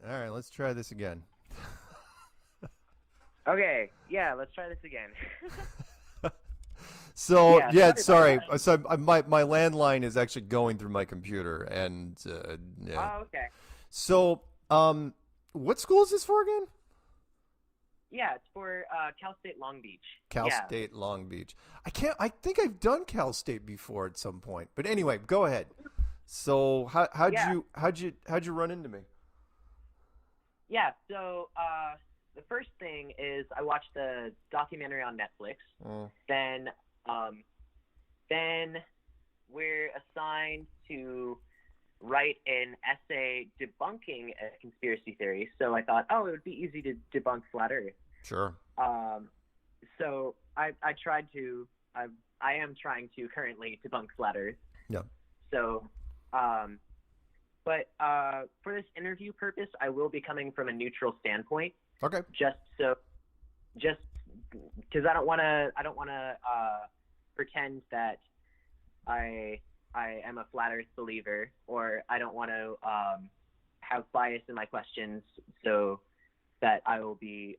All right, let's try this again. Okay, yeah, let's try this again. So Yeah, yeah, sorry about sorry. that. So my landline is actually going through my computer, and yeah. Oh, okay. So what school is this for again? Yeah, it's for Cal State Long Beach. Cal Yeah, State Long Beach. I can't. I think I've done Cal State before at some point. But anyway, go ahead. So yeah, how'd you run into me? yeah. So the first thing is I watched the documentary on Netflix. Mm, Then, um, then we're assigned to write an essay debunking a conspiracy theory. So I thought, oh, it would be easy to debunk flat Earth. sure. Um, so I tried to I am trying to currently debunk flat Earth. Yeah. So, um, but for this interview purpose, I will be coming from a neutral standpoint, Okay. just because I don't want to pretend that I am a flat Earth believer, or I don't want to have bias in my questions, so that I will be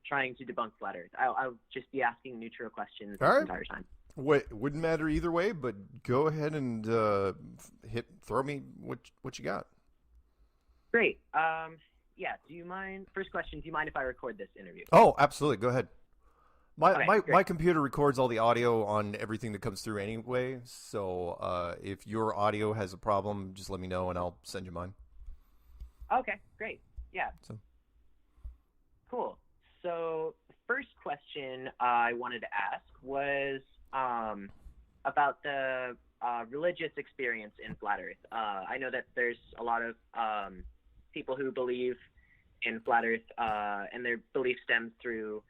trying to debunk flat Earth. I'll just be asking neutral questions All this right. entire time. Wouldn't matter either way, but go ahead and throw me what you got. Great. Yeah. Do you mind? First question. Do you mind if I record this interview? Oh, absolutely. Go ahead. My, Okay. my Great. my computer records all the audio on everything that comes through anyway. So if your audio has a problem, just let me know and I'll send you mine. Okay. Great. Yeah. So Cool. So the first question I wanted to ask was about the religious experience in flat Earth. I know that there's a lot of people who believe in flat Earth, and their belief stems through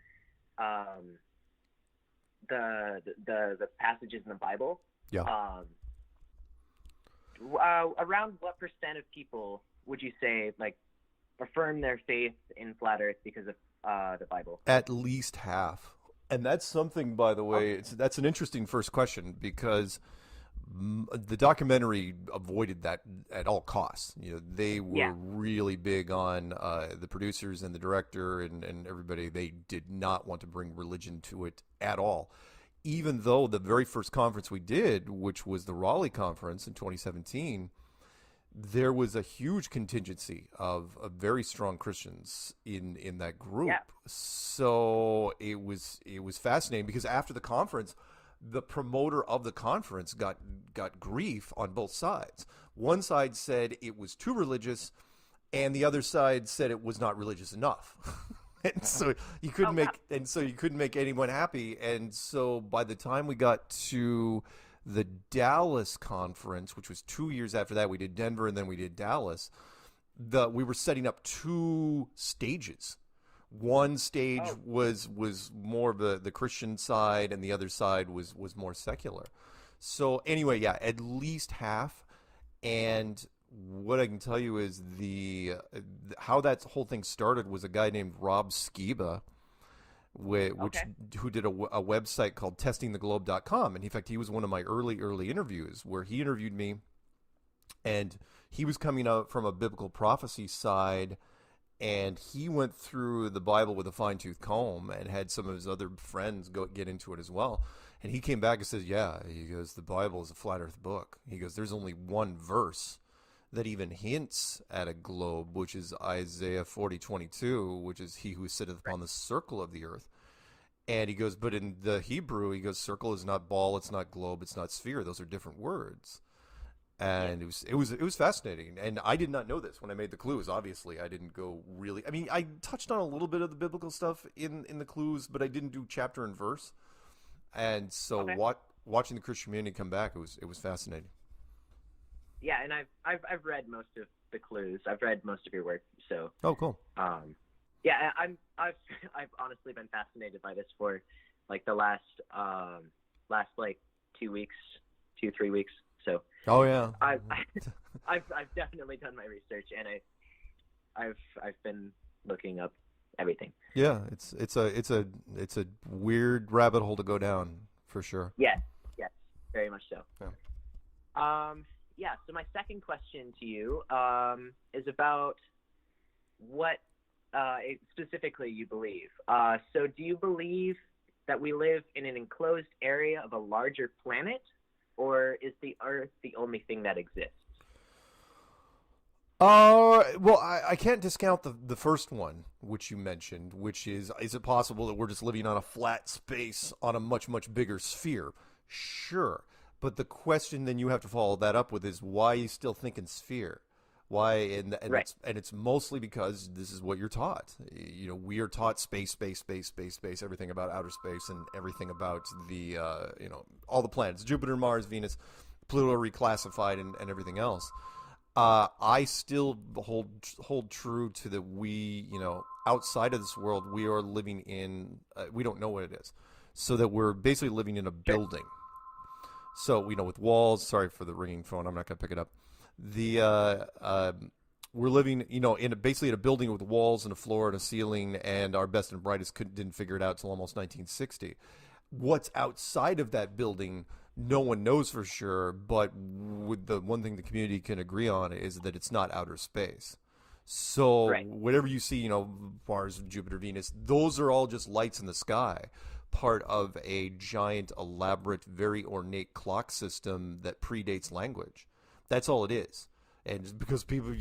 um, the passages in the Bible. yeah. Around what percent of people would you say like affirm their faith in flat Earth because of the Bible? At least half. And that's something, by the way, Okay. that's an interesting first question because the documentary avoided that at all costs. You know, they Yeah. were really big on the producers and the director and everybody. They did not want to bring religion to it at all. Even though the very first conference we did, which was the Raleigh conference in 2017, there was a huge contingency of very strong Christians in that group. Yeah. So it was fascinating because after the conference, the promoter of the conference got grief on both sides. One side said it was too religious, and the other side said it was not religious enough. And so you Oh couldn't wow. make anyone happy. And so by the time we got to the Dallas conference, which was 2 years after that, we did Denver and then we did Dallas. We were setting up two stages. One stage Oh. was more of the Christian side, and the other side was more secular. So anyway, yeah, at least half. And what I can tell you is how that whole thing started was a guy named Rob Skiba, which Okay. who did a website called testingtheglobe.com. And in fact, he was one of my early interviews where he interviewed me, and he was coming out from a biblical prophecy side, and he went through the Bible with a fine-tooth comb and had some of his other friends get into it as well. And he came back and says, yeah, he goes, the Bible is a flat earth book. He goes, there's only one verse that even hints at a globe, which is Isaiah 40:22, which is he who sitteth Right. upon the circle of the earth. And he goes, but in the Hebrew, he goes, circle is not ball, it's not globe, it's not sphere. Those are different words. Yeah. And it was fascinating. And I did not know this when I made the clues. Obviously, I didn't go really. I mean, I touched on a little bit of the biblical stuff in the clues, but I didn't do chapter and verse. And so Okay. watching the Christian community come back, it was fascinating. Yeah, and I've read most of the clues. I've read most of your work. So Oh, cool. yeah, I've honestly been fascinated by this for like the last like 2 weeks, 2 3 weeks. So Oh yeah. I've I've definitely done my research, and I've been looking up everything. Yeah, it's a weird rabbit hole to go down for sure. Yes, yes, very much so. Yeah. Yeah. So my second question to you is about what specifically you believe. So do you believe that we live in an enclosed area of a larger planet, or is the Earth the only thing that exists? Well, I can't discount the first one, which you mentioned, which is it possible that we're just living on a flat space on a much, much bigger sphere? Sure. But the question then you have to follow that up with is why are you still thinking sphere? Why? Right. It's mostly because this is what you're taught. We are taught space, everything about outer space and everything about the, all the planets, Jupiter, Mars, Venus, Pluto reclassified and everything else. I still hold true to that we, outside of this world, we are living in, we don't know what it is. So that we're basically living in a building. So, with walls, sorry for the ringing phone, I'm not going to pick it up. We're living, basically in a building with walls and a floor and a ceiling, and our best and brightest didn't figure it out until almost 1960. What's outside of that building, no one knows for sure, but with the one thing the community can agree on is that it's not outer space. So Right. whatever you see, Mars, Jupiter, Venus, those are all just lights in the sky, part of a giant, elaborate, very ornate clock system that predates language. That's all it is. And because people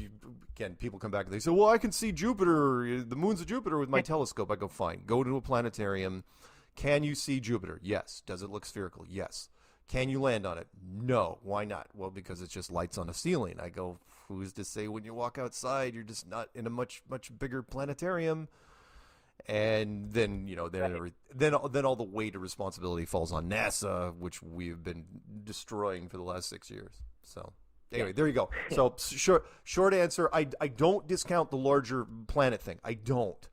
come back and they say, well, I can see Jupiter, the moons of Jupiter with my telescope. I go, fine, go to a planetarium. Can you see Jupiter? Yes. Does it look spherical? Yes. Can you land on it? No. Why not? Well, because it's just lights on a ceiling. I go, who's to say when you walk outside, you're just not in a much, much bigger planetarium? And then, then all the weight of responsibility falls on NASA, which we've been destroying for the last 6 years. So anyway, there you go. So short answer, I don't discount the larger planet thing. I don't.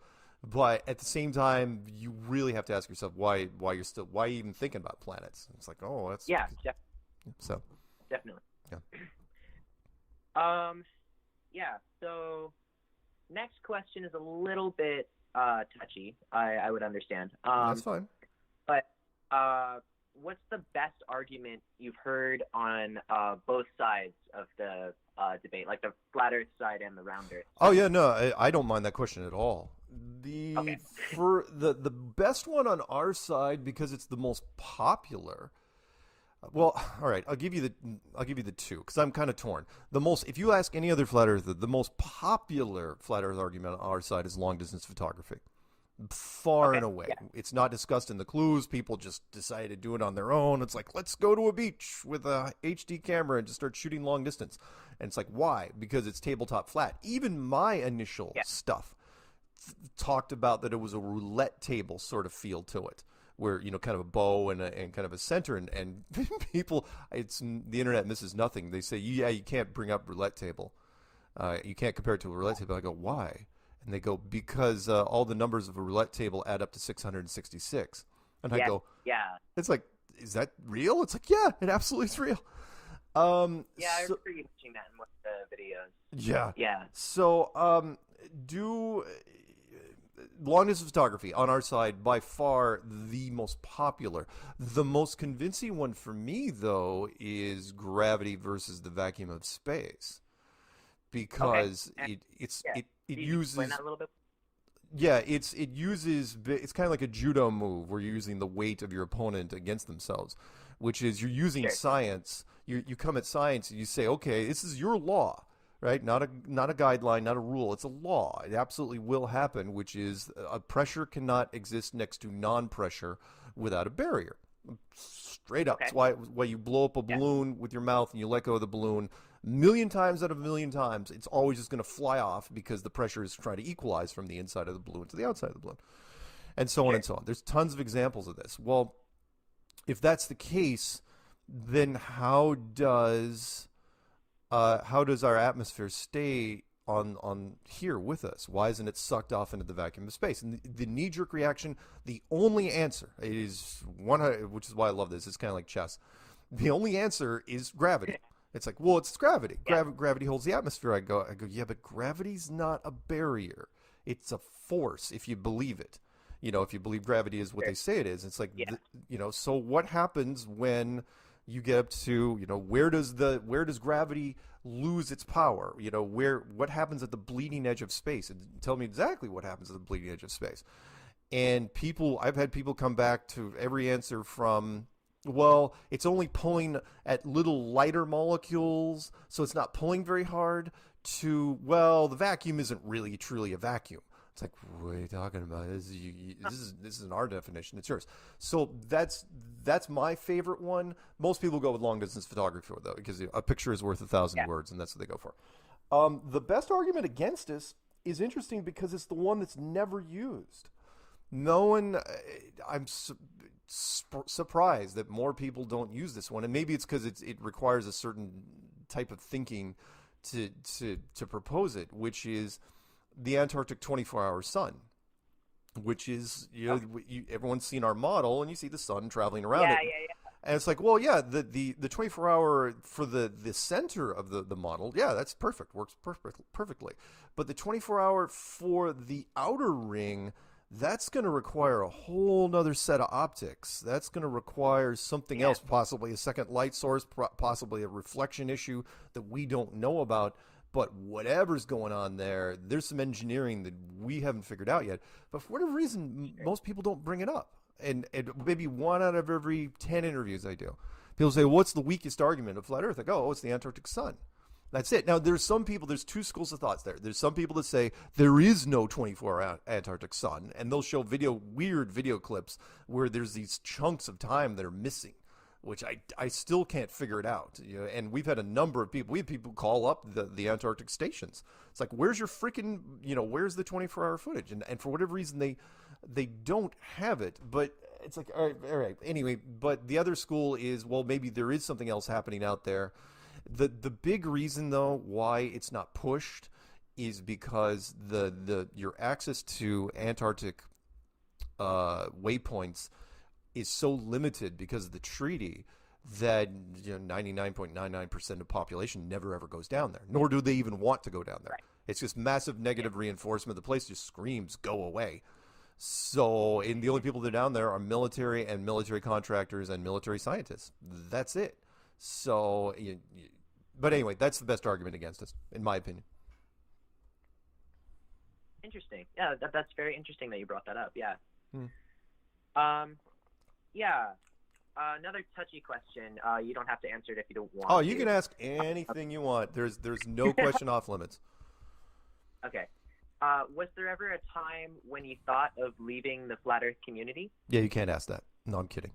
But at the same time, you really have to ask yourself why are you even thinking about planets? It's like, oh, that's so definitely. Yeah. Yeah. So next question is a little bit touchy. I would understand. That's fine. But what's the best argument you've heard on both sides of the debate, like the flat Earth side and the round Earth side? Oh yeah, no, I don't mind that question at all. For the best one on our side, because it's the most popular. Well, all right, I'll give you the two because I'm kind of torn. If you ask any other flat earther, the most popular flat Earth argument on our side is long distance photography, far and away. Yeah. It's not discussed in the clues. People just decide to do it on their own. It's like, let's go to a beach with a HD camera and just start shooting long distance. And it's like, why? Because it's tabletop flat. Even my initial stuff talked about that it was a roulette table sort of feel to it, where kind of a bow and kind of a center, and people, the internet misses nothing. They say, yeah, you can't bring up roulette table, you can't compare it to a roulette table. I go, why? And they go, because all the numbers of a roulette table add up to 666. And I go, yeah, it's like, is that real? It's like, yeah, it absolutely is real. I remember you mentioning that in one of the videos. Yeah. So long distance photography on our side, by far the most popular. The most convincing one for me, though, is gravity versus the vacuum of space, because it uses. Explain that a little bit? Yeah, it's kind of like a judo move where you're using the weight of your opponent against themselves, which is you're using science. You come at science and you say, okay, this is your law. Right, not a guideline, not a rule. It's a law. It absolutely will happen, which is a pressure cannot exist next to non-pressure without a barrier. Straight up. That's why you blow up a balloon with your mouth and you let go of the balloon. A million times out of a million times, it's always just going to fly off because the pressure is trying to equalize from the inside of the balloon to the outside of the balloon, and so on and so on. There's tons of examples of this. Well, if that's the case, then how does our atmosphere stay on here with us? Why isn't it sucked off into the vacuum of space? And the knee-jerk reaction, the only answer is which is why I love this. It's kind of like chess. The only answer is gravity. It's like, well, it's gravity. Gravity holds the atmosphere. I go, yeah, but gravity's not a barrier. It's a force if you believe it. If you believe gravity is what they say it is. It's like, so what happens when you get up to, where does gravity lose its power? You know, what happens at the bleeding edge of space? And tell me exactly what happens at the bleeding edge of space. And I've had people come back to every answer from, well, it's only pulling at little lighter molecules, so it's not pulling very hard, to, well, the vacuum isn't really truly a vacuum. It's like, what are you talking about? This isn't our definition. It's yours. So that's my favorite one. Most people go with long distance photography though, because a picture is worth 1,000 words, and that's what they go for. The best argument against this is interesting because it's the one that's never used. No one. I'm surprised that more people don't use this one, and maybe it's because it requires a certain type of thinking to propose it, which is the Antarctic 24-hour sun, which is, you know, everyone's seen our model, and you see the sun traveling around it. And it's like, well, yeah, the 24-hour for the center of the model, yeah, that's perfect, works perfectly. But the 24-hour for the outer ring, that's going to require a whole nother set of optics. That's going to require something else, possibly a second light source, possibly a reflection issue that we don't know about. But whatever's going on there, there's some engineering that we haven't figured out yet. But for whatever reason, most people don't bring it up. And maybe 1 out of every 10 interviews I do, people say, what's the weakest argument of flat Earth? I go, it's the Antarctic sun. That's it. Now, there's two schools of thoughts there. There's some people that say there is no 24-hour Antarctic sun, and they'll show weird video clips where there's these chunks of time that are missing, which I still can't figure it out. You know, and we've had a number of people. We have people call up the Antarctic stations. It's like, where's your freaking, where's the 24-hour footage? And for whatever reason, they don't have it. But it's like, all right. Anyway, but the other school is, well, maybe there is something else happening out there. The big reason, though, why it's not pushed is because your access to Antarctic waypoints is so limited because of the treaty that 99.99% of the population never ever goes down there, nor do they even want to go down there. Right. It's just massive negative reinforcement. The place just screams, go away. So, and the only people that are down there are military and military contractors and military scientists. That's it. So, but anyway, that's the best argument against us, in my opinion. Interesting. Yeah, that's very interesting that you brought that up. Yeah. Yeah. Another touchy question. You don't have to answer it if you don't want. Oh, you can ask anything you want. There's no question off limits. Okay. Was there ever a time when you thought of leaving the flat Earth community? Yeah, you can't ask that. No, I'm kidding.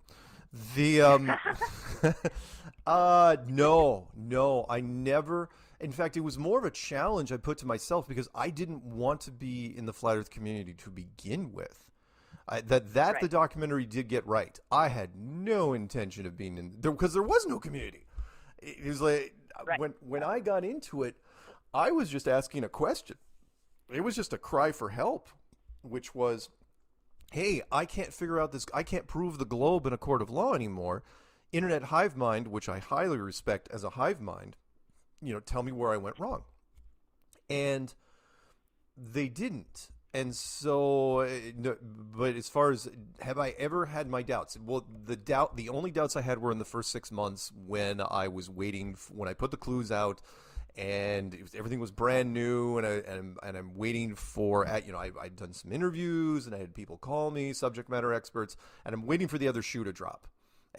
No, I never. In fact, it was more of a challenge I put to myself because I didn't want to be in the flat Earth community to begin with. Right. The documentary did get right. I had no intention of being in there because there was no community. It was like when I got into it, I was just asking a question. It was just a cry for help, which was, hey, I can't figure out this. I can't prove the globe in a court of law anymore. Internet hive mind, which I highly respect as a hive mind, tell me where I went wrong. And they didn't. And so, but as far as, have I ever had my doubts? Well, the only doubts I had were in the first 6 months when I was waiting, when I put the clues out and everything was brand new, and I'm waiting for, I'd done some interviews and I had people call me, subject matter experts, and I'm waiting for the other shoe to drop.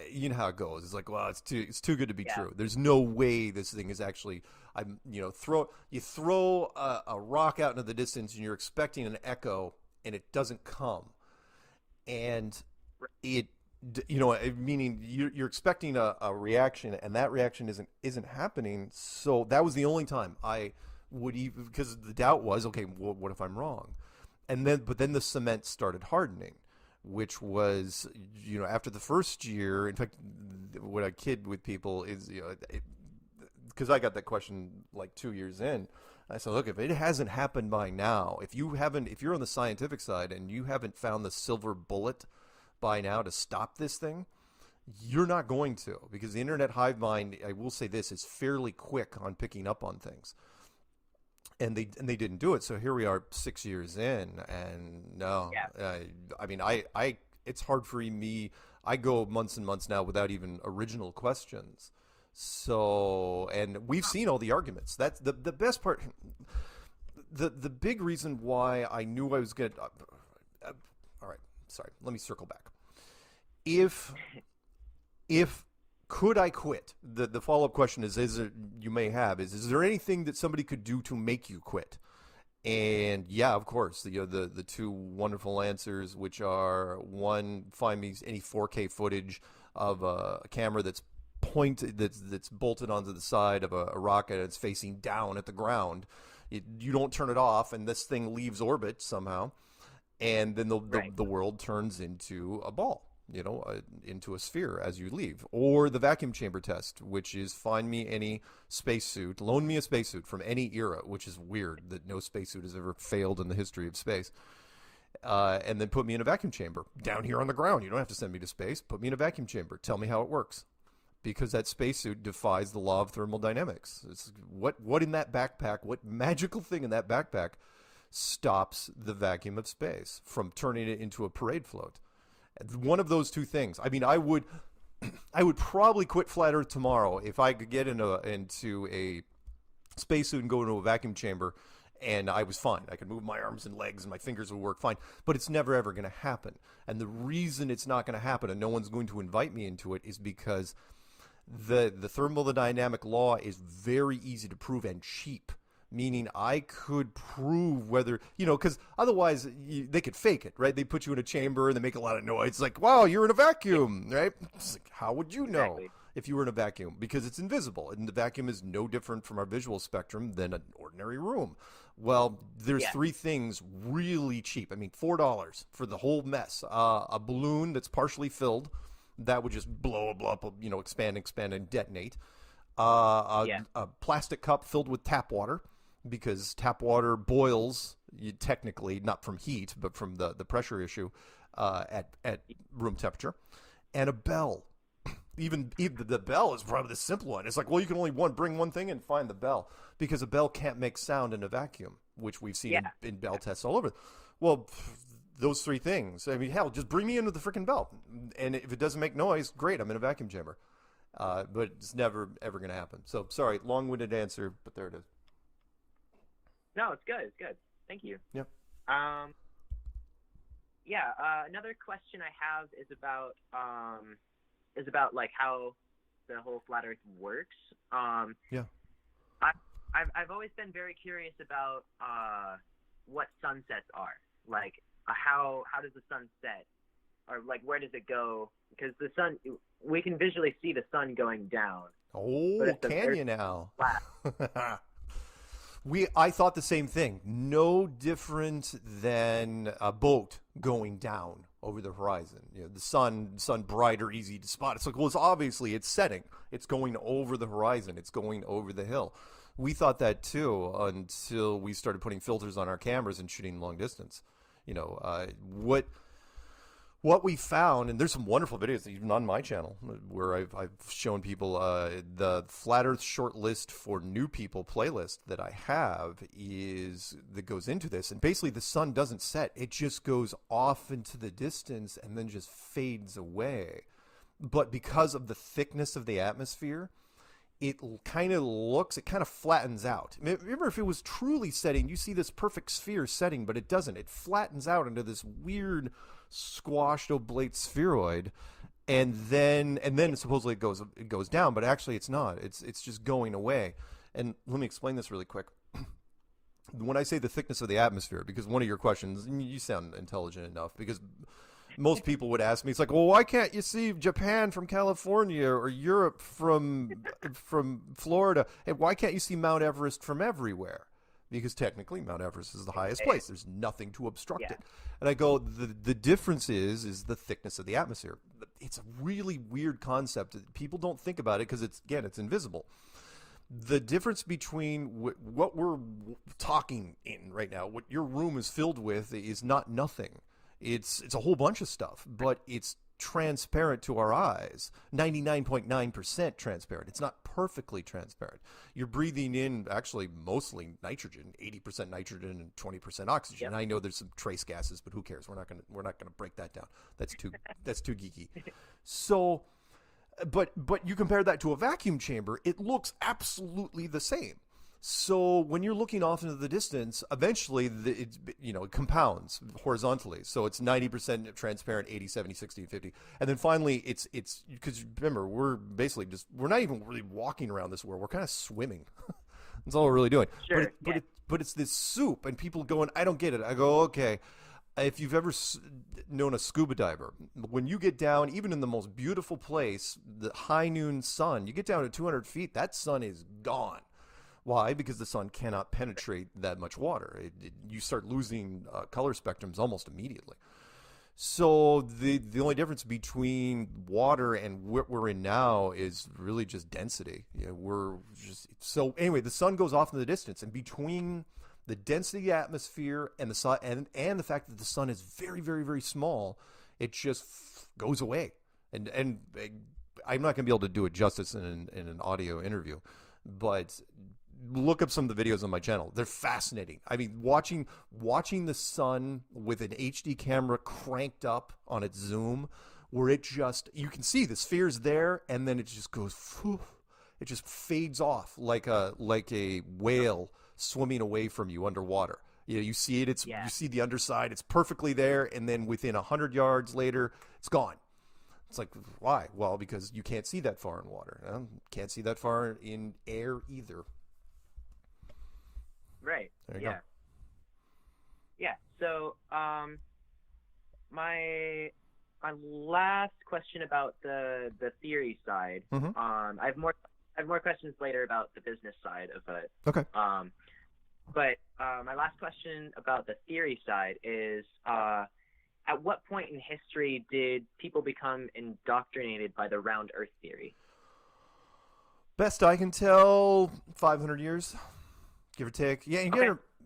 You know how it goes. It's like, well, it's too good to be true. There's no way this thing is actually. You throw a rock out into the distance and you're expecting an echo and it doesn't come, and it, meaning you're expecting a reaction and that reaction isn't happening. So that was the only time I would even, because the doubt was, okay, well, what if I'm wrong? But then the cement started hardening, which was, after the first year. In fact, what I kid with people is, because I got that question like 2 years in. I said, look, if it hasn't happened by now, if you're on the scientific side and you haven't found the silver bullet by now to stop this thing, you're not going to, because the internet hive mind, I will say this, is fairly quick on picking up on things. And they didn't do it. So here we are 6 years in, and no, it's hard for me. I go months and months now without even original questions. So, and we've seen all the arguments. That's the best part. The big reason why I knew I was going to. All right, sorry. Let me circle back. If could I quit? The follow up question is you may have is there anything that somebody could do to make you quit? And yeah, of course, the two wonderful answers, which are one, find me any 4K footage of a camera that's bolted onto the side of a rocket and it's facing down at the ground. You don't turn it off, and this thing leaves orbit somehow, and then the world turns into a ball. Into a sphere as you leave. Or the vacuum chamber test, which is find me any spacesuit, loan me a spacesuit from any era, which is weird that no spacesuit has ever failed in the history of space. And then put me in a vacuum chamber down here on the ground. You don't have to send me to space. Put me in a vacuum chamber. Tell me how it works. Because that spacesuit defies the law of thermodynamics. It's what in that backpack, what magical thing in that backpack stops the vacuum of space from turning it into a parade float? One of those two things. I mean, I would probably quit flat Earth tomorrow if I could get into a spacesuit and go into a vacuum chamber, and I was fine. I could move my arms and legs, and my fingers would work fine. But it's never ever going to happen. And the reason it's not going to happen, and no one's going to invite me into it, is because the thermodynamic law is very easy to prove and cheap. Meaning I could prove whether, because otherwise they could fake it, right? They put you in a chamber and they make a lot of noise. It's like, wow, you're in a vacuum, right? It's like, how would you know if you were in a vacuum? Because it's invisible. And the vacuum is no different from our visual spectrum than an ordinary room. Well, there's three things really cheap. I mean, $4 for the whole mess. A balloon that's partially filled. That would just blow up, expand, and detonate. A plastic cup filled with tap water. Because tap water boils, technically not from heat, but from the pressure issue at room temperature, and a bell. Even the bell is probably the simple one. It's like, well, you can only bring one thing and find the bell, because a bell can't make sound in a vacuum, which we've seen in bell tests all over. Well, those three things. I mean, hell, just bring me into the freaking bell, and if it doesn't make noise, great, I'm in a vacuum chamber. But it's never ever going to happen. So sorry, long-winded answer, but there it is. No, it's good. It's good. Thank you. Yeah. Another question I have is about like how the whole flat Earth works. I've always been very curious about what sunsets are. Like how does the sun set, or like where does it go? Because the sun, we can visually see the sun going down. Oh, can you now? I thought the same thing. No different than a boat going down over the horizon. The sun brighter, easy to spot. It's like, well, it's setting. It's going over the horizon. It's going over the hill. We thought that too until we started putting filters on our cameras and shooting long distance. What we found, and there's some wonderful videos even on my channel where I've shown people the Flat Earth short list for new people playlist that I have that goes into this. And basically the sun doesn't set. It just goes off into the distance and then just fades away. But because of the thickness of the atmosphere, it kind of flattens out. Remember, if it was truly setting, you see this perfect sphere setting, but it doesn't. It flattens out into this weird squashed oblate spheroid, and then supposedly it goes down, but actually it's not. It's just going away. And let me explain this really quick. When I say the thickness of the atmosphere, because one of your questions, you sound intelligent enough, because most people would ask me, it's like, well, why can't you see Japan from California or Europe from Florida? And why can't you see Mount Everest from everywhere? Because technically Mount Everest is the highest place. There's nothing to obstruct it. And I go, the difference is the thickness of the atmosphere. It's a really weird concept. People don't think about it because it's invisible. The difference between what we're talking in right now, what your room is filled with, is not nothing. It's a whole bunch of stuff, but it's transparent to our eyes. 99.9% transparent. It's not perfectly transparent. You're breathing in actually mostly nitrogen, 80% nitrogen and 20% oxygen. Yep. I know there's some trace gases, but who cares? We're not gonna break that down. That's too geeky. So But you compare that to a vacuum chamber, it looks absolutely the same. So when you're looking off into the distance, eventually it compounds horizontally. So it's 90% transparent, 80, 70, 60, 50. And then finally it's because remember, we're not even really walking around this world. We're kind of swimming. That's all we're really doing. Sure. But it's this soup, and people going, I don't get it. I go, okay. If you've ever known a scuba diver, when you get down, even in the most beautiful place, the high noon sun, you get down to 200 feet, that sun is gone. Why? Because the sun cannot penetrate that much water. You start losing color spectrums almost immediately. So the only difference between water and what we're in now is really just density. So anyway, the sun goes off in the distance, and between the density of the atmosphere and the sun, and the fact that the sun is very, very, very small, it just goes away. And I'm not going to be able to do it justice in an audio interview, but look up some of the videos on my channel. They're fascinating. I mean, watching the sun with an HD camera cranked up on its zoom, where you can see the sphere's there, and then it just goes, it just fades off like a whale swimming away from you underwater. You see it. You see the underside. It's perfectly there, and then within 100 yards later, it's gone. It's like, why? Well, because you can't see that far in water. Can't see that far in air either. Right. There you go. Yeah. So, my last question about the theory side. Mm-hmm. I have more questions later about the business side of it. Okay. But my last question about the theory side is, at what point in history did people become indoctrinated by the round Earth theory? Best I can tell, 500 years. Give or take. Yeah, you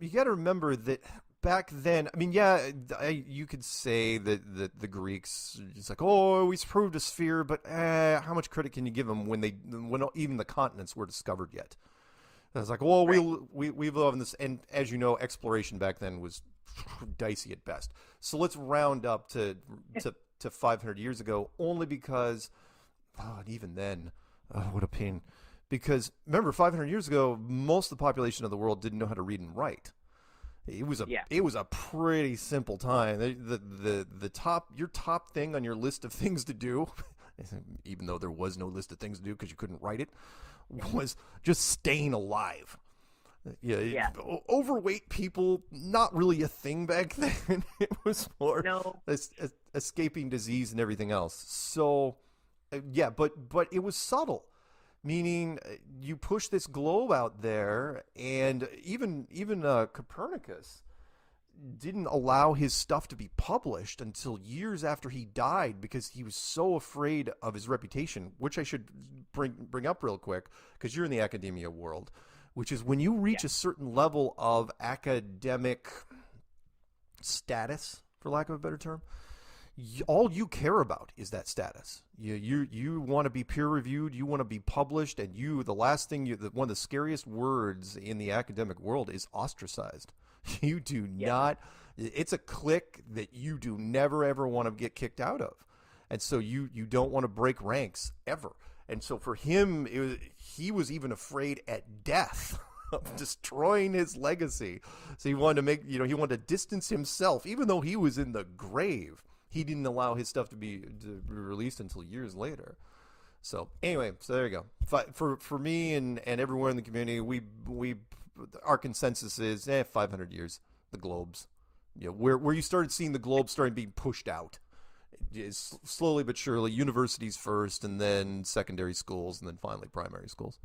got to remember that back then. I mean, you could say that the Greeks, it's like, oh, we proved a sphere, but how much credit can you give them when even the continents were discovered yet? And it's like, well, right. we live in this, and as you know, exploration back then was dicey at best. So let's round up to 500 years ago, only because, and even then, what a pain. Because remember, 500 years ago, most of the population of the world didn't know how to read and write. It was a pretty simple time. Your top thing on your list of things to do, even though there was no list of things to do because you couldn't write it, was just staying alive. Overweight people, not really a thing back then. It was more escaping disease and everything else. So, but it was subtle. Meaning, you push this globe out there, and even Copernicus didn't allow his stuff to be published until years after he died because he was so afraid of his reputation. Which I should bring up real quick because you're in the academia world, which is when you reach a certain level of academic status, for lack of a better term. All you care about is that status. You want to be peer reviewed. You want to be published, and the last thing one of the scariest words in the academic world is ostracized. You do not. It's a clique that you do never ever want to get kicked out of, and so you don't want to break ranks ever. And so for him, he was even afraid at death of destroying his legacy. So he wanted to distance himself, even though he was in the grave. He didn't allow his stuff to be released until years later. So anyway, there you go. For me and everyone in the community, our consensus is 500 years. The globes, where you started seeing the globe starting being pushed out, is slowly but surely. Universities first, and then secondary schools, and then finally primary schools.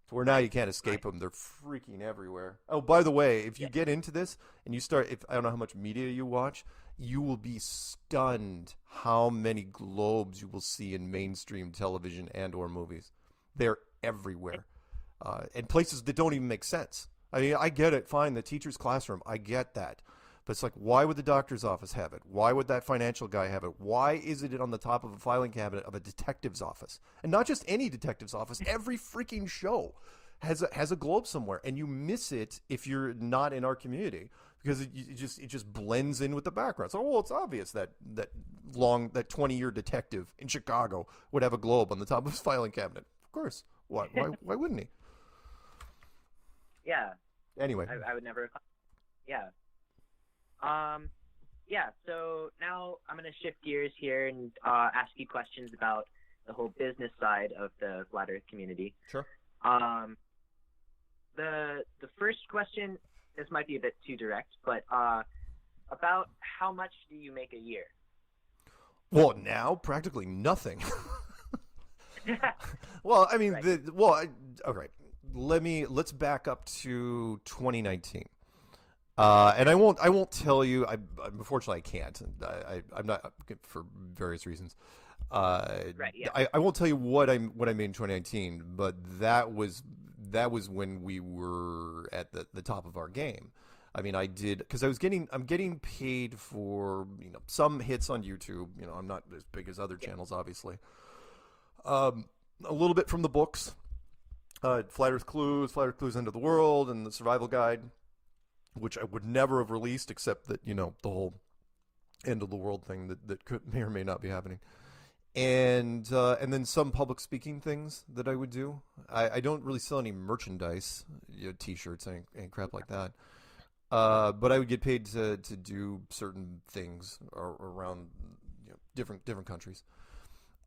Where now you can't escape them. They're freaking everywhere. Oh, by the way, if you get into this and you start, I don't know how much media you watch, you will be stunned how many globes you will see in mainstream television and or movies. They're everywhere. And places that don't even make sense. I mean, I get it. Fine, the teacher's classroom. I get that. But it's like, why would the doctor's office have it? Why would that financial guy have it? Why is it on the top of a filing cabinet of a detective's office? And not just any detective's office. Every freaking show has a globe somewhere. And you miss it if you're not in our community. because it just blends in with the background. So, well, it's obvious that 20-year detective in Chicago would have a globe on the top of his filing cabinet. Of course. Why wouldn't he? Yeah. Anyway. I would never. Yeah. Yeah. So now I'm going to shift gears here and ask you questions about the whole business side of the Flat Earth community. Sure. The first question, this might be a bit too direct, but about how much do you make a year? Well, now practically nothing. Well, I mean, right. Okay. Let's back up to 2019. And I won't tell you. Unfortunately, I can't. I'm not, for various reasons. Right. Yeah. I won't tell you what I made in 2019, but that was when we were at the top of our game. I mean, I did, because I'm getting paid for, some hits on YouTube. I'm not as big as other channels, obviously. A little bit from the books, Flat Earth Clues, End of the World, and the Survival Guide, which I would never have released, except that the whole end of the world thing that may or may not be happening. And then some public speaking things that I would do. I don't really sell any merchandise, T-shirts and crap like that. But I would get paid to do certain things around different countries.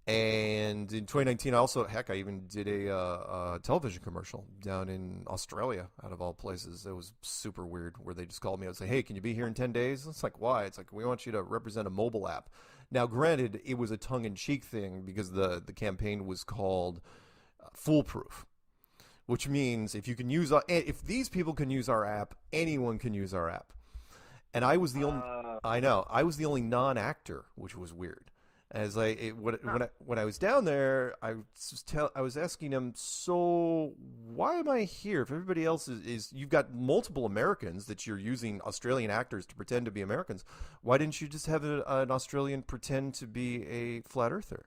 And in 2019, I even did a television commercial down in Australia, out of all places. It was super weird, where they just called me and say, "Hey, can you be here in 10 days?" It's like, why? It's like, we want you to represent a mobile app. Now, granted, it was a tongue-in-cheek thing, because the campaign was called Foolproof, which means if these people can use our app, anyone can use our app. And I was the only non-actor, which was weird. As when I was down there, I was asking him, so why am I here? If everybody else is you've got multiple Americans that you're using Australian actors to pretend to be Americans, why didn't you just have an Australian pretend to be a flat earther?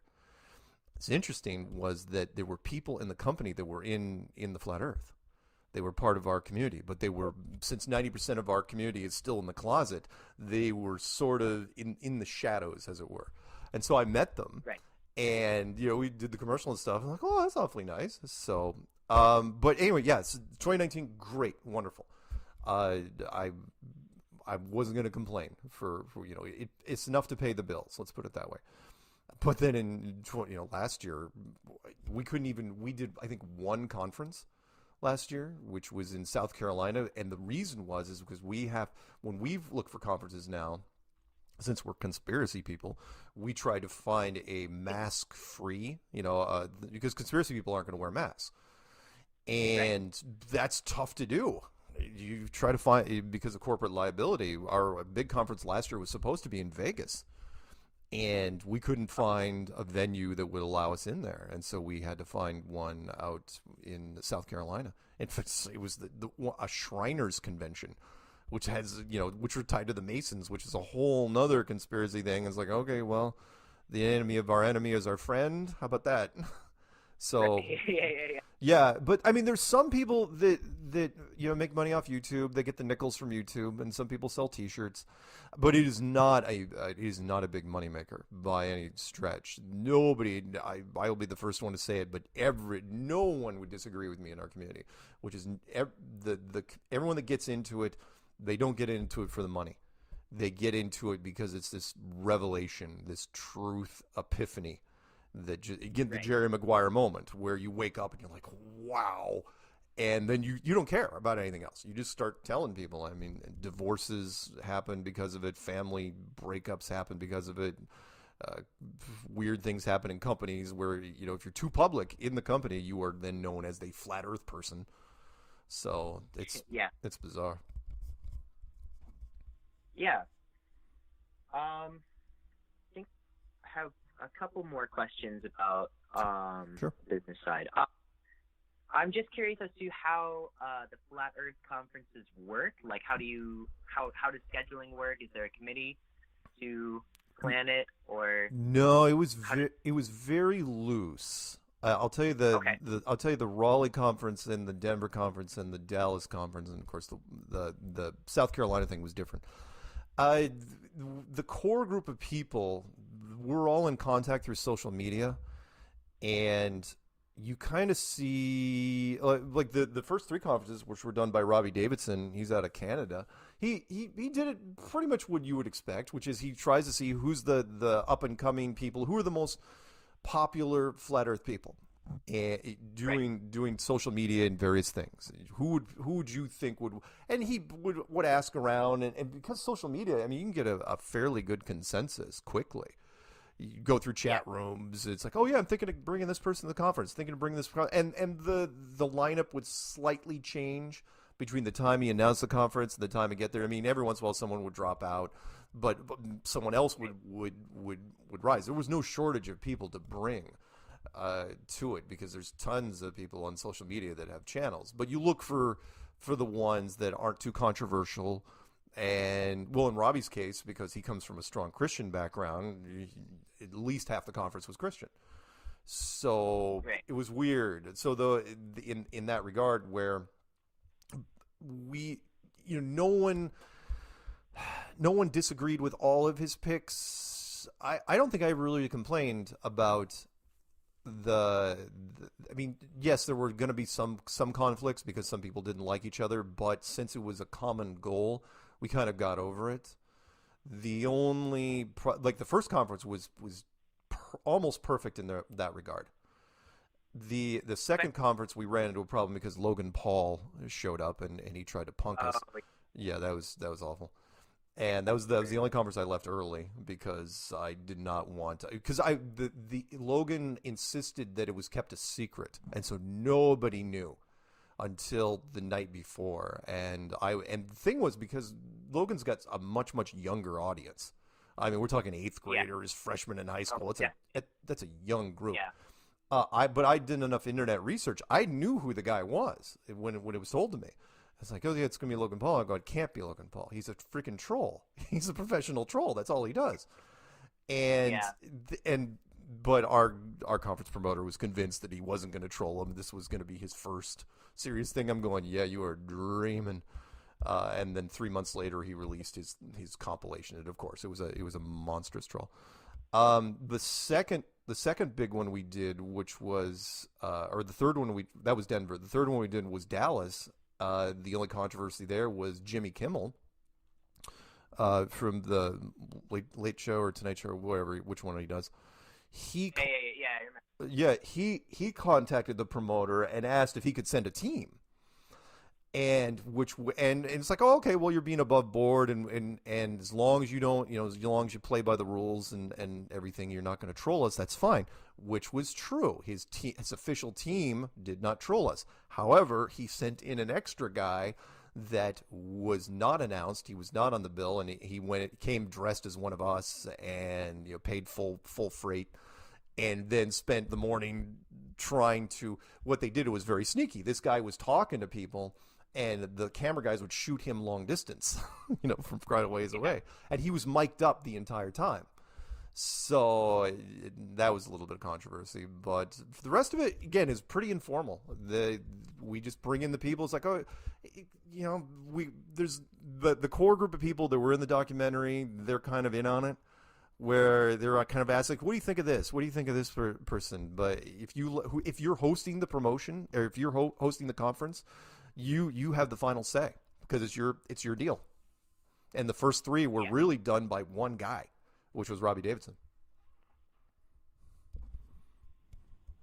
What's interesting was that there were people in the company that were in the Flat Earth. They were part of our community, but since 90% of our community is still in the closet, they were sort of in the shadows, as it were. And so I met them, Right. And we did the commercial and stuff. I'm like, oh, that's awfully nice. So, but anyway, yes, 2019, great, wonderful. I wasn't going to complain for it's enough to pay the bills. Let's put it that way. But then in last year, we did, I think, one conference last year, which was in South Carolina, and the reason is because when we've looked for conferences now, since we're conspiracy people, we try to find a mask-free, because conspiracy people aren't going to wear masks. And that's tough to do. You try to find, because of corporate liability, our big conference last year was supposed to be in Vegas. And we couldn't find a venue that would allow us in there. And so we had to find one out in South Carolina. In fact, it was a Shriners convention, which has, which are tied to the Masons, which is a whole nother conspiracy thing. It's like, okay, well, the enemy of our enemy is our friend. How about that? So, yeah. But I mean, there's some people that make money off YouTube. They get the nickels from YouTube, and some people sell T-shirts. But it is not a big moneymaker by any stretch. Nobody, I'll be the first one to say it, but no one would disagree with me in our community, which is everyone that gets into it. They don't get into it for the money. They get into it because it's this revelation, this truth epiphany, the Jerry Maguire moment, where you wake up and you're like, wow. And then you don't care about anything else. You just start telling people. I mean, divorces happen because of it. Family breakups happen because of it. Weird things happen in companies where, if you're too public in the company, you are then known as the flat earth person. So it's bizarre. Yeah. I think I have a couple more questions about Sure. the business side. I'm just curious as to how the Flat Earth conferences work. Like, how does scheduling work? Is there a committee to plan it, or no? It was very loose. I'll tell you Okay. I'll tell you the Raleigh conference and the Denver conference and the Dallas conference, and of course the South Carolina thing was different. Uh, the core group of people, we're all in contact through social media, and you kind of see like the first three conferences, which were done by Robbie Davidson. He's out of Canada. He did it pretty much what you would expect, which is he tries to see who's the up and coming people, who are the most popular flat Earth people, and doing social media and various things. Who would you think would? And he would ask around, and because social media, I mean, you can get a fairly good consensus quickly. You go through chat rooms. It's like, oh yeah, I'm thinking of bringing this person to the conference. Thinking of bringing this, and the lineup would slightly change between the time he announced the conference and the time I get there. I mean, every once in a while someone would drop out, but someone else would rise. There was no shortage of people to bring to it because there's tons of people on social media that have channels. But you look for the ones that aren't too controversial. And well, in Robbie's case, because he comes from a strong Christian background, at least half the conference was Christian. So it was weird. So in that regard, where we, no one disagreed with all of his picks. I don't think I really complained about I mean, yes, there were going to be some conflicts because some people didn't like each other, but since it was a common goal, we kind of got over it. The only like the first conference was almost perfect in that regard. The second conference we ran into a problem because Logan Paul showed up and he tried to punk us. Yeah, that was awful. And that was the only conference I left early because I did not want to, because the Logan insisted that it was kept a secret, and so nobody knew until the night before. And the thing was, because Logan's got a much younger audience. I mean, we're talking 8th graders, freshmen in high school. That's a young group. But I did enough internet research. I knew who the guy was when it was told to me. It's like, oh yeah, it's gonna be Logan Paul. I go, it can't be Logan Paul. He's a freaking troll. He's a professional troll. That's all he does. But our conference promoter was convinced that he wasn't going to troll him. This was going to be his first serious thing. I'm going, yeah, you are dreaming. And then 3 months later, he released his compilation. And of course, it was a monstrous troll. The second big one we did, which was or the third one that was Denver. The third one we did was Dallas. The only controversy there was Jimmy Kimmel from the Late Show or Tonight Show, or which one he does. I remember. Yeah, he contacted the promoter and asked if he could send a team. And it's like, oh, okay, well, you're being above board, and as long as you don't, as long as you play by the rules and everything, you're not going to troll us. That's fine, which was true. His official team did not troll us. However, he sent in an extra guy that was not announced. He was not on the bill, and he came dressed as one of us, and paid full freight, and then spent the morning trying to. What they did was very sneaky. This guy was talking to people, and the camera guys would shoot him long distance, from quite a ways away. And he was mic'd up the entire time. So that was a little bit of controversy. But for the rest of it, again, is pretty informal. We just bring in the people. It's like, oh, there's the core group of people that were in the documentary. They're kind of in on it, where they're kind of asked, like, what do you think of this? What do you think of this person? But if you're hosting the promotion, or if you're hosting the conference, you have the final say, because it's your deal. And the first three were really done by one guy, which was Robbie Davidson.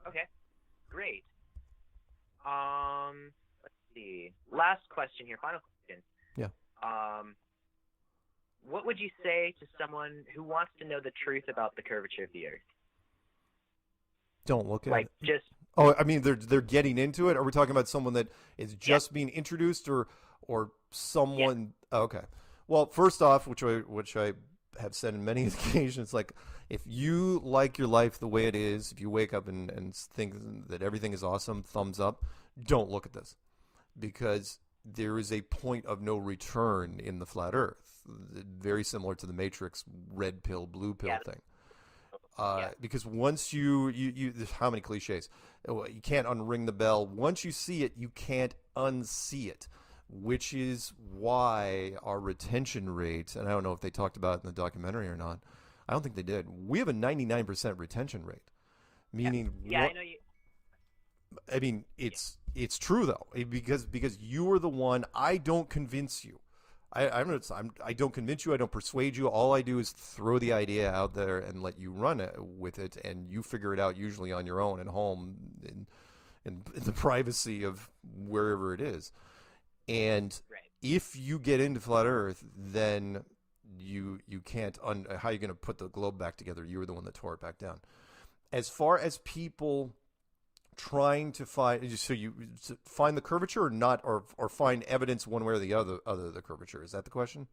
Okay, great. Let's see. Last question here, final question. Yeah. What would you say to someone who wants to know the truth about the curvature of the Earth? Don't look at it. Just. Oh, I mean, they're getting into it. Are we talking about someone that is just being introduced, or someone? Yeah. Oh, okay. Well, first off, which I have said on many occasions, like, if you like your life the way it is, if you wake up and think that everything is awesome, thumbs up. Don't look at this, because there is a point of no return in the flat Earth, very similar to the Matrix red pill, blue pill thing. Because once you how many cliches? You can't unring the bell. Once you see it, you can't unsee it, which is why our retention rate, and I don't know if they talked about it in the documentary or not. I don't think they did. We have a 99% retention rate, meaning yeah, I know you. I mean, it's true though, because you are the one. I don't convince you. I don't convince you. I don't persuade you. All I do is throw the idea out there and let you run it with it, and you figure it out usually on your own at home in the privacy of wherever it is. And if you get into flat Earth, then you can't. How are you going to put the globe back together? You were the one that tore it back down. As far as people trying to find, so you find the curvature or not, or find evidence one way or the other the curvature. Is that the question?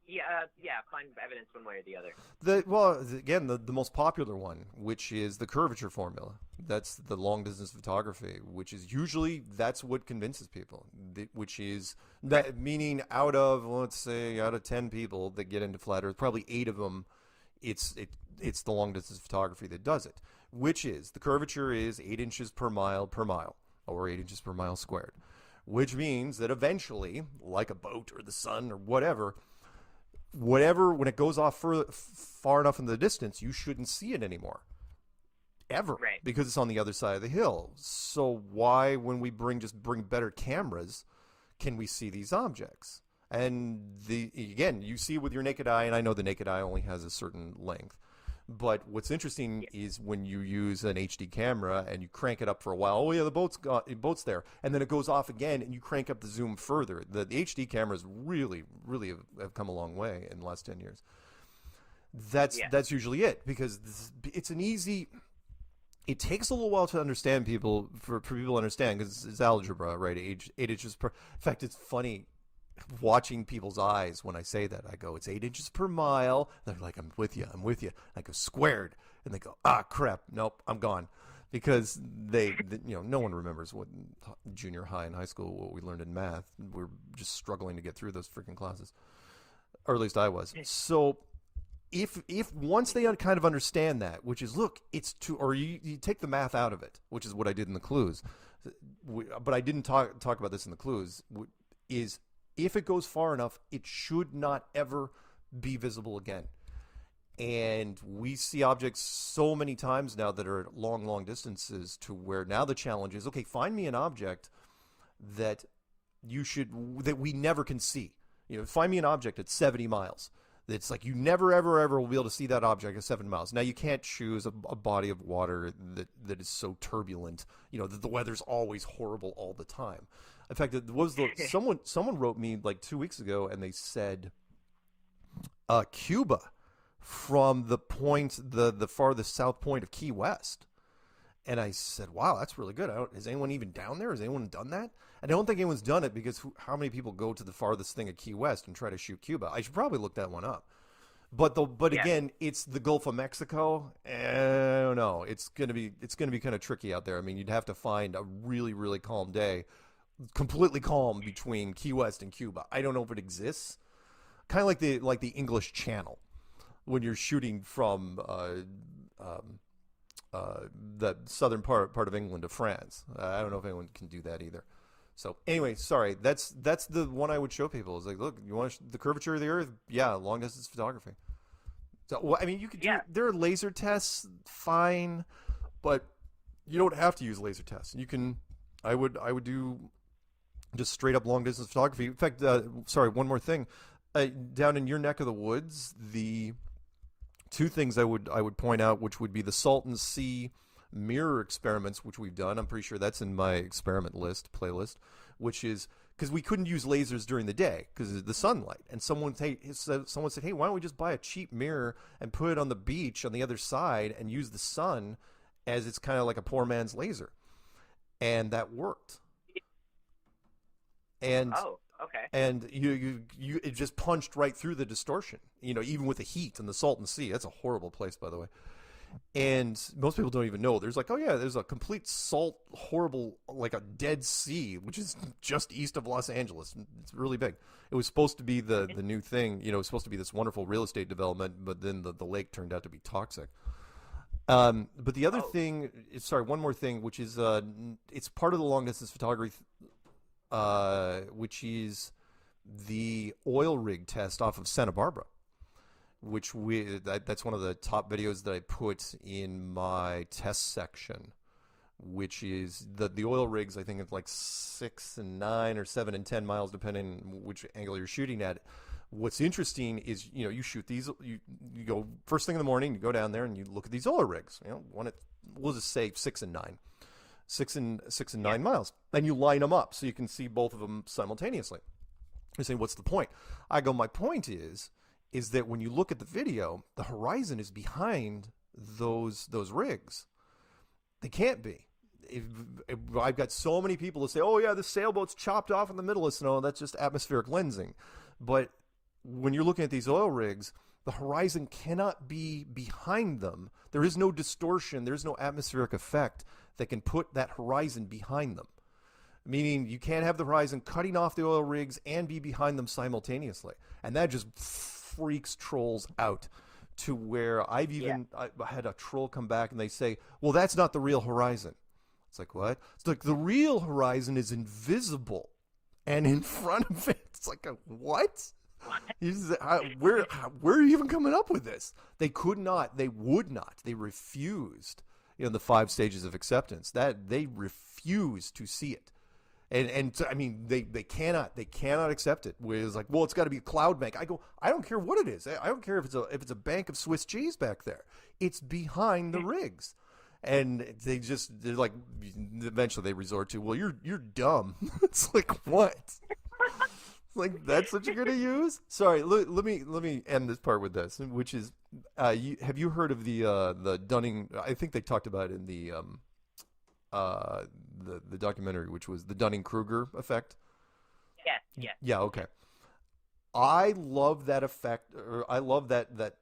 Yeah, find evidence one way or the other. The most popular one, which is the curvature formula. That's the long distance photography, which is usually that's what convinces people. Which is that meaning out of 10 people that get into flat Earth, probably 8 of them, it's the long distance photography that does it. Which is the curvature is 8 inches per mile, or 8 inches per mile squared, which means that eventually, like a boat or the sun or whatever, when it goes off far enough in the distance, you shouldn't see it anymore, ever, because it's on the other side of the hill. So why, when we bring better cameras, can we see these objects? And again, you see it with your naked eye, and I know the naked eye only has a certain length. But what's interesting is when you use an HD camera and you crank it up for a while. Oh yeah, the boat's there, and then it goes off again, and you crank up the zoom further. The HD cameras really, really have come a long way in the last 10 years. That's usually it, because it's an easy. It takes a little while to understand for people to understand, because it's algebra, right? 8 inches per. In fact, it's funny watching people's eyes when I say that. I go, it's 8 inches per mile. They're like, I'm with you. I go, squared. And they go, crap. Nope, I'm gone. Because they no one remembers what junior high and high school, what we learned in math. We're just struggling to get through those freaking classes. Or at least I was. So if once they kind of understand that, which is, look, it's or you take the math out of it, which is what I did in the clues. But I didn't talk about this in the clues, is if it goes far enough, it should not ever be visible again. And we see objects so many times now that are at long, long distances, to where now the challenge is, okay, find me an object that we never can see. Find me an object at 70 miles. It's like you never, ever, ever will be able to see that object at 7 miles. Now, you can't choose a body of water that is so turbulent, that the weather's always horrible all the time. In fact, someone wrote me like 2 weeks ago, and they said Cuba from the farthest south point of Key West. And I said, wow, that's really good. Has anyone even down there? Has anyone done that? And I don't think anyone's done it, because how many people go to the farthest thing at Key West and try to shoot Cuba? I should probably look that one up. But again, it's the Gulf of Mexico. I don't know. It's gonna be kind of tricky out there. I mean, you'd have to find a really, really calm day, completely calm, between Key West and Cuba. I don't know if it exists. Kind of like the English Channel, when you're shooting from the southern part of England to France. I don't know if anyone can do that either. So anyway, sorry. That's the one I would show people. Is like, look, you want the curvature of the Earth? Yeah, long distance photography. So, well, I mean, you could do. There are laser tests, fine, but you don't have to use laser tests. You can. I would do just straight up long distance photography. In fact, sorry, one more thing. Down in your neck of the woods, the two things I would point out, which would be the Salton Sea mirror experiments, which we've done. I'm pretty sure that's in my experiment playlist, which is because we couldn't use lasers during the day because of the sunlight. And someone said, hey, why don't we just buy a cheap mirror and put it on the beach on the other side and use the sun as it's kind of like a poor man's laser. And that worked. And okay. And you it just punched right through the distortion, even with the heat and the Salton Sea. That's a horrible place, by the way. And most people don't even know. There's like, oh yeah, there's a complete salt, horrible, like a Dead Sea, which is just east of Los Angeles. It's really big. It was supposed to be the new thing. You know, it was supposed to be this wonderful real estate development, but then the lake turned out to be toxic. But the other thing, sorry, one more thing, which is it's part of the long distance photography, which is the oil rig test off of Santa Barbara, which that's one of the top videos that I put in my test section, which is the oil rigs. I think it's like 6 and 9 or 7 and 10 miles, depending on which angle you're shooting at. What's interesting is, you know, you shoot these, you go first thing in the morning, you go down there and you look at these oil rigs, you know, we'll just say 6 and 9, 6 and 9 miles, and you line them up so you can see both of them simultaneously. You're saying, what's the point? I go, my point is that when you look at the video, the horizon is behind those rigs. They can't be. If I've got so many people that say, oh yeah, the sailboat's chopped off in the middle of snow, that's just atmospheric lensing. But when you're looking at these oil rigs, the horizon cannot be behind them. There is no distortion. There's no atmospheric effect that can put that horizon behind them. Meaning you can't have the horizon cutting off the oil rigs and be behind them simultaneously. And that just freaks trolls out to where I had a troll come back and they say, well, that's not the real horizon. It's like, what? It's like the real horizon is invisible. And in front of it, it's like, what? Where are you even coming up with this? They could not, they would not, they refused, you know, the 5 stages of acceptance, that they refused to see it. And I mean, they cannot accept it. Where it's like, well, it's got to be a cloud bank. I go, I don't care what it is. I don't care if it's a bank of Swiss cheese back there. It's behind the rigs. And they're like, eventually they resort to, well, you're dumb. It's like, what? Like, that's what you're gonna use? Sorry, let me end this part with this, which is, have you heard of the Dunning? I think they talked about it in the documentary, which was the Dunning-Kruger effect. Yeah. Yeah. Okay. I love that effect, or I love that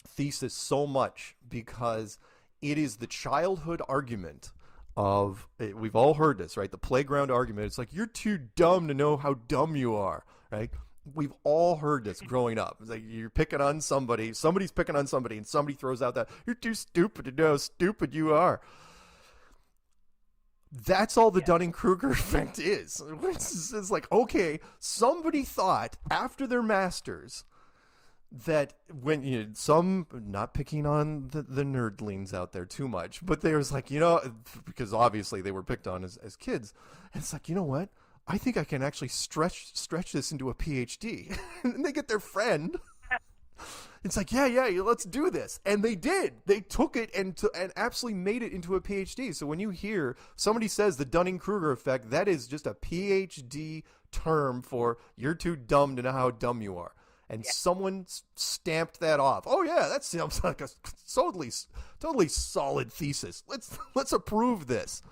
thesis so much because it is the childhood argument of, we've all heard this, right? The playground argument. It's like, you're too dumb to know how dumb you are, right? We've all heard this growing up. It's like you're picking on somebody's picking on somebody, and somebody throws out that, you're too stupid to know how stupid you are. That's all the Dunning-Kruger effect is. It's like, okay, somebody thought after their masters that when, you know, some, not picking on the nerdlings out there too much, but there was like, you know, because obviously they were picked on as kids, and it's like, you know what, I think I can actually stretch this into a PhD. And they get their friend, it's like, yeah, let's do this. And they did. They took it and absolutely made it into a PhD. So when you hear somebody says the Dunning-Kruger effect, that is just a PhD term for, you're too dumb to know how dumb you are. And someone stamped that off. Oh yeah, that sounds like a totally solid thesis. Let's approve this.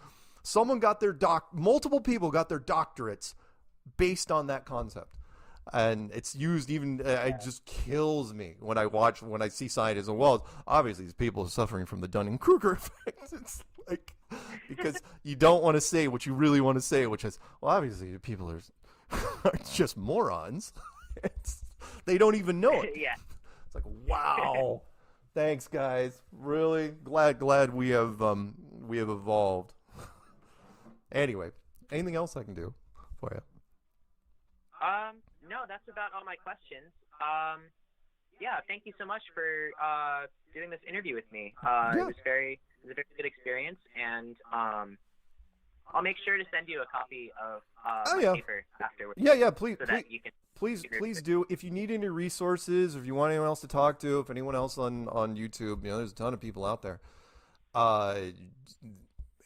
Someone got their multiple people got their doctorates based on that concept. And it's used even, it just kills me when I see scientists, and well, obviously these people are suffering from the Dunning-Kruger effect. It's like, because you don't want to say what you really want to say, which is, well, obviously the people are just morons. They don't even know it. Yeah. It's like, wow. Thanks, guys. Really glad we have evolved. Anyway, anything else I can do for you? No, that's about all my questions. Yeah, thank you so much for doing this interview with me. It was a very good experience, and I'll make sure to send you a copy of my paper afterwards. Yeah, please. So that you can. Please do. If you need any resources, or if you want anyone else to talk to, if anyone else on YouTube, you know, there's a ton of people out there.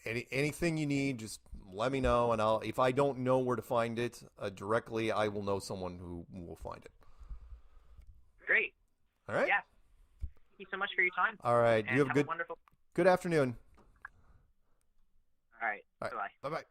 Anything you need, just let me know, and if I don't know where to find it directly, I will know someone who will find it. Great. All right. Yeah. Thank you so much for your time. All right. And you have a wonderful. good afternoon. All right. Bye-bye. Bye-bye.